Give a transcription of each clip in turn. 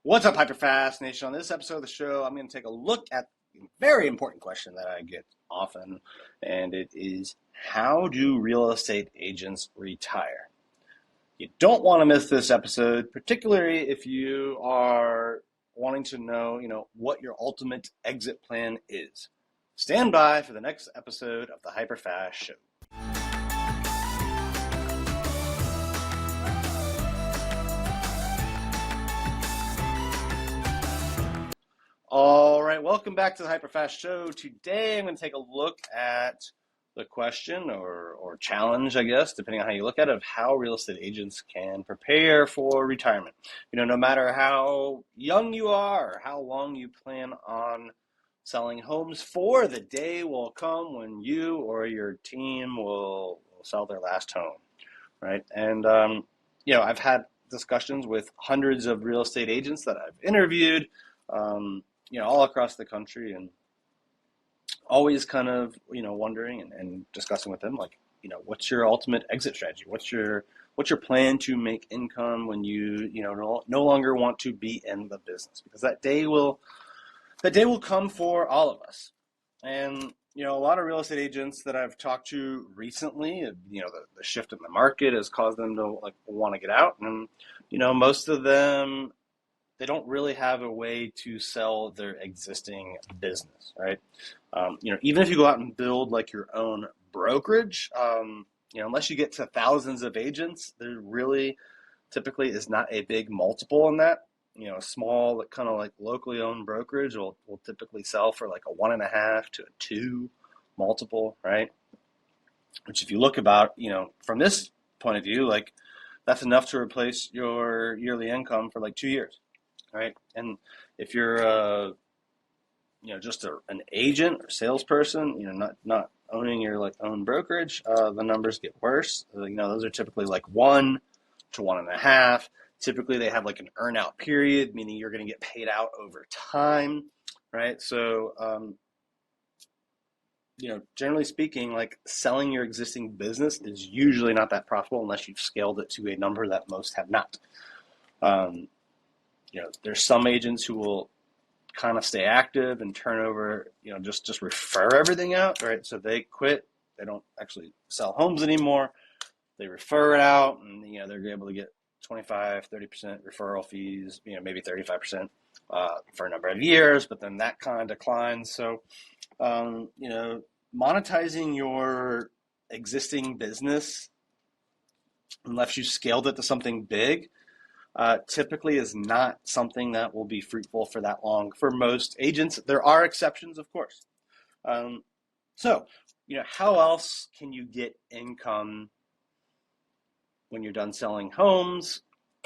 What's up, HyperFast Nation? On this episode of the show, I'm going to take a look at a very important question that I get often, and it is, how do real estate agents retire? You don't want to miss this episode, particularly if you are wanting to know, what your ultimate exit plan is. Stand by for the next episode of the HyperFast Show. All right, welcome back to the HyperFast Show. Today I'm going to take a look at the question or challenge, I guess, depending on how you look at it, of how real estate agents can prepare for retirement. No matter how young you are or how long you plan on selling homes for, the day will come when you or your team will sell their last home, right? And, I've had discussions with hundreds of real estate agents that I've interviewed, all across the country, and always kind of, wondering and discussing with them, like, what's your ultimate exit strategy? What's your plan to make income when you, no longer want to be in the business? Because that day will come for all of us. And, a lot of real estate agents that I've talked to recently, the shift in the market has caused them to want to get out. And, most of them, they don't really have a way to sell their existing business, right? Even if you go out and build your own brokerage, unless you get to thousands of agents, there really typically is not a big multiple in that. A small kind of locally owned brokerage will typically sell for a 1.5 to a 2 multiple, right? Which, if you look about, from this point of view, that's enough to replace your yearly income for 2 years. Right. And if you're, just an agent or salesperson, not owning your own brokerage, the numbers get worse. Those are typically 1 to 1.5. Typically, they have an earn out period, meaning you're going to get paid out over time. Right. So, generally speaking, selling your existing business is usually not that profitable unless you've scaled it to a number that most have not. There's some agents who will kind of stay active and turn over, just refer everything out, right? So they quit. They don't actually sell homes anymore. They refer it out, and, they're able to get 25, 30% referral fees, maybe 35% for a number of years, but then that kind of declines. So, monetizing your existing business, unless you scaled it to something big, typically is not something that will be fruitful for that long for most agents. There are exceptions, of course. So, how else can you get income when you're done selling homes?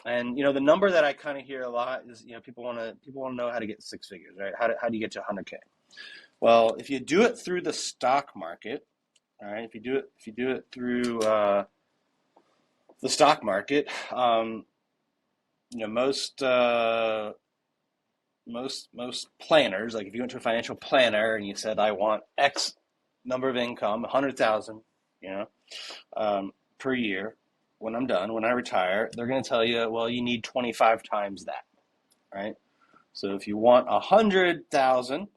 And, the number that I kind of hear a lot is, people want to know how to get 6 figures, right? How do you get to 100K? Well, if you do it through the stock market, all right, if you do it through the stock market, most planners, if you went to a financial planner and you said, I want X number of income, 100,000, per year, when I retire, they're going to tell you, well, you need 25 times that, right? So if you want 100,000,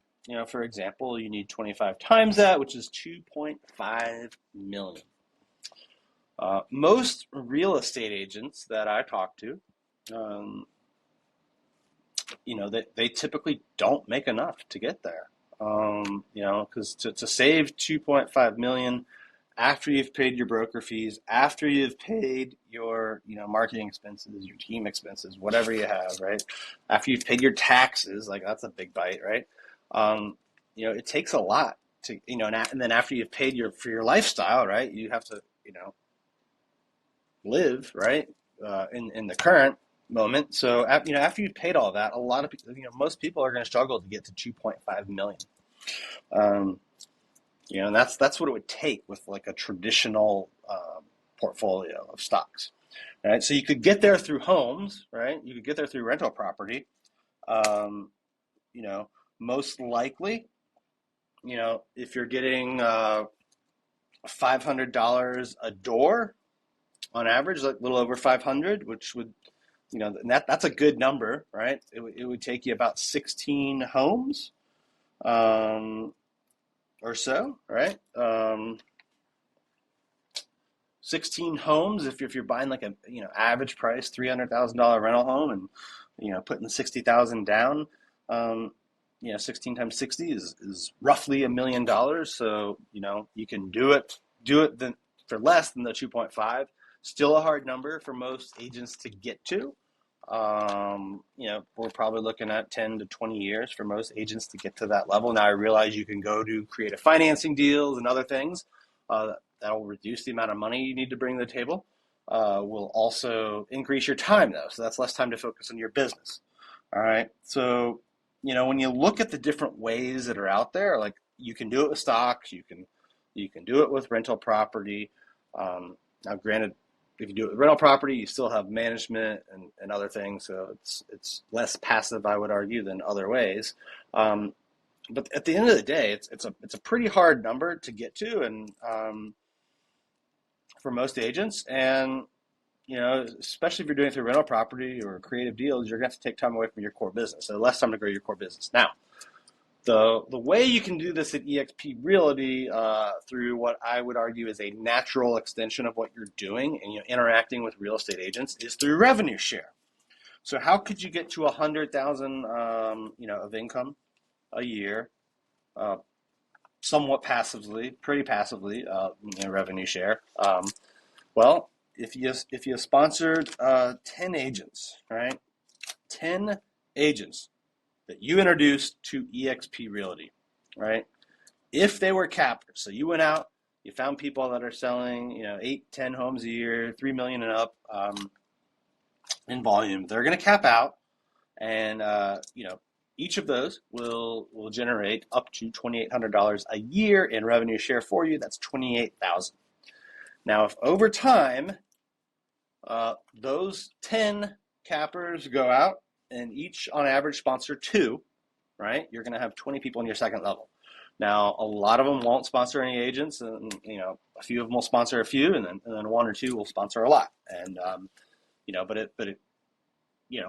for example, you need 25 times that, which is 2.5 million. Most real estate agents that I talk to, they typically don't make enough to get there. Because to save 2.5 million after you've paid your broker fees, after you've paid your, marketing expenses, your team expenses, whatever you have, right? After you've paid your taxes, that's a big bite, right? It takes a lot to, and then after you've paid for your lifestyle, right? You have to, live, right? In the current moment. So, after you've paid all that, a lot of people, most people are going to struggle to get to 2.5 million. And that's what it would take with a traditional portfolio of stocks, right? So you could get there through homes, right? You could get there through rental property. Most likely, if you're getting $500 a door on average, a little over 500, which would and that's a good number, right? It would take you about 16 homes or so, right? 16 homes if you're buying like a average price $300,000 rental home and putting 60,000 down. 16 times 60 is roughly $1 million. So you can do it for less than the 2.5. Still a hard number for most agents to get to. We're probably looking at 10 to 20 years for most agents to get to that level. Now I realize you can go to creative financing deals and other things that will reduce the amount of money you need to bring to the table. Will also increase your time though, so that's less time to focus on your business. All right, so when you look at the different ways that are out there, like you can do it with stocks, you can do it with rental property. Now, granted, if you do it with rental property, you still have management and other things, so it's less passive, I would argue, than other ways. But at the end of the day, it's a pretty hard number to get to, and for most agents, and especially if you're doing it through rental property or creative deals, you're going to have to take time away from your core business, so less time to grow your core business. Now, the way you can do this at eXp Realty through what I would argue is a natural extension of what you're doing and interacting with real estate agents is through revenue share. So how could you get to 100,000 of income a year, somewhat passively, pretty passively, revenue share? Well, if you sponsored 10 agents, right? 10 agents that you introduced to eXp Realty, right? If they were cappers, so you went out, you found people that are selling, 8, 10 homes a year, 3 million and up in volume, they're going to cap out, and each of those will generate up to $2,800 a year in revenue share for you. That's $28,000. Now, if over time those 10 cappers go out and each on average sponsor 2, right? You're going to have 20 people in your second level. Now, a lot of them won't sponsor any agents, and a few of them will sponsor a few, and then 1 or 2 will sponsor a lot. And but it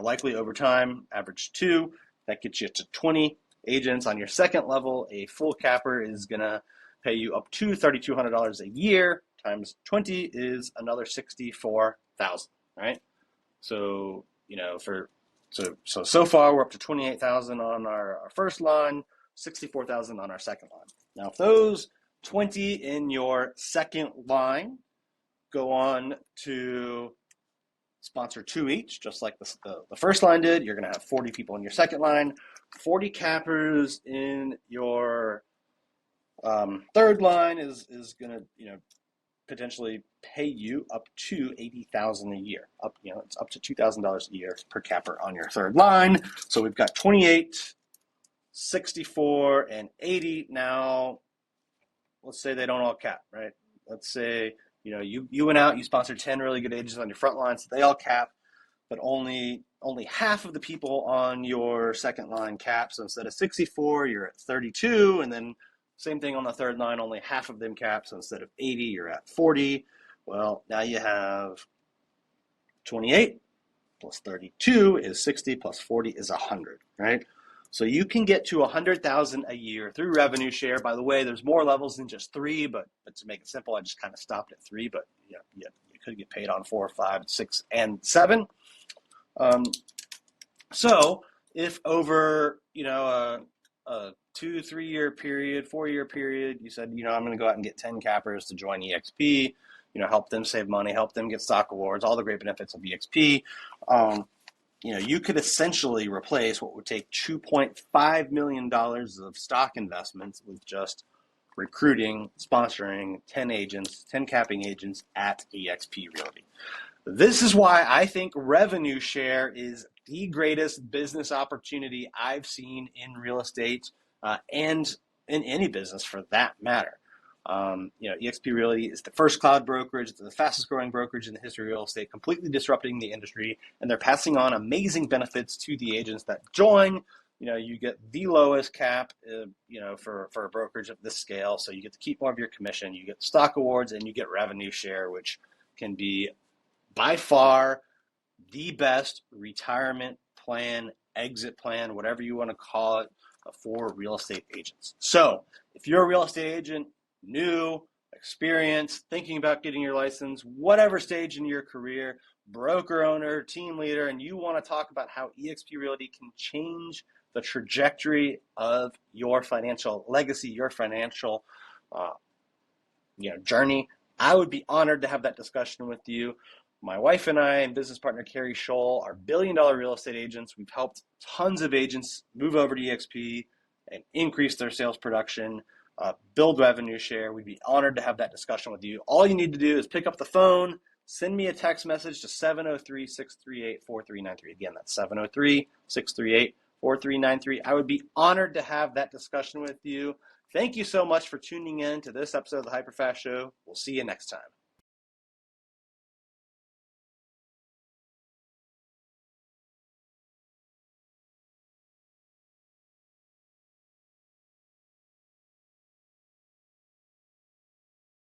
likely over time, average 2, that gets you to 20 agents on your second level. A full capper is going to pay you up to $3,200 a year. Times 20 is another 64,000, right? So so far we're up to 28,000 on our first line, 64,000 on our second line. Now, if those 20 in your second line go on to sponsor 2 each, just like the first line did, you're going to have 40 people in your second line, 40 cappers in your third line is going to potentially pay you up to $80,000 a year. It's up to $2,000 a year per capper on your third line. So we've got 28, 64, and 80. Now, let's say they don't all cap, right? Let's say you went out, you sponsored 10 really good agents on your front line, so they all cap, but only half of the people on your second line cap. So instead of 64, you're at 32, and then same thing on the third line, only half of them cap. So instead of 80, you're at 40. Well, now you have 28 plus 32 is 60 plus 40 is 100, right? So you can get to 100,000 a year through revenue share. By the way, there's more levels than just 3, but to make it simple, I just kind of stopped at 3. But you could get paid on 4, 5, 6, and 7. So if over a 2-3 year period, 4-year period, you said I'm going to go out and get 10 cappers to join eXp, help them save money, help them get stock awards, all the great benefits of eXp. You could essentially replace what would take $2.5 million of stock investments with just recruiting, sponsoring 10 agents, 10 capping agents at eXp Realty. This is why I think revenue share is the greatest business opportunity I've seen in real estate and in any business for that matter. eXp Realty is the first cloud brokerage. It's the fastest growing brokerage in the history of real estate, completely disrupting the industry, and they're passing on amazing benefits to the agents that join. You get the lowest cap, for a brokerage of this scale, so you get to keep more of your commission, you get stock awards, and you get revenue share, which can be by far the best retirement plan, exit plan, whatever you want to call it, for real estate agents. So if you're a real estate agent, new, experienced, thinking about getting your license, whatever stage in your career, broker owner, team leader, and you want to talk about how eXp Realty can change the trajectory of your financial legacy, your financial journey, I would be honored to have that discussion with you. My wife and I and business partner KERI are billion-dollar real estate agents. We've helped tons of agents move over to eXp and increase their sales production, build revenue share. We'd be honored to have that discussion with you. All you need to do is pick up the phone, send me a text message to 703-638-4393. Again, that's 703-638-4393. I would be honored to have that discussion with you. Thank you so much for tuning in to this episode of the HyperFast Show. We'll see you next time.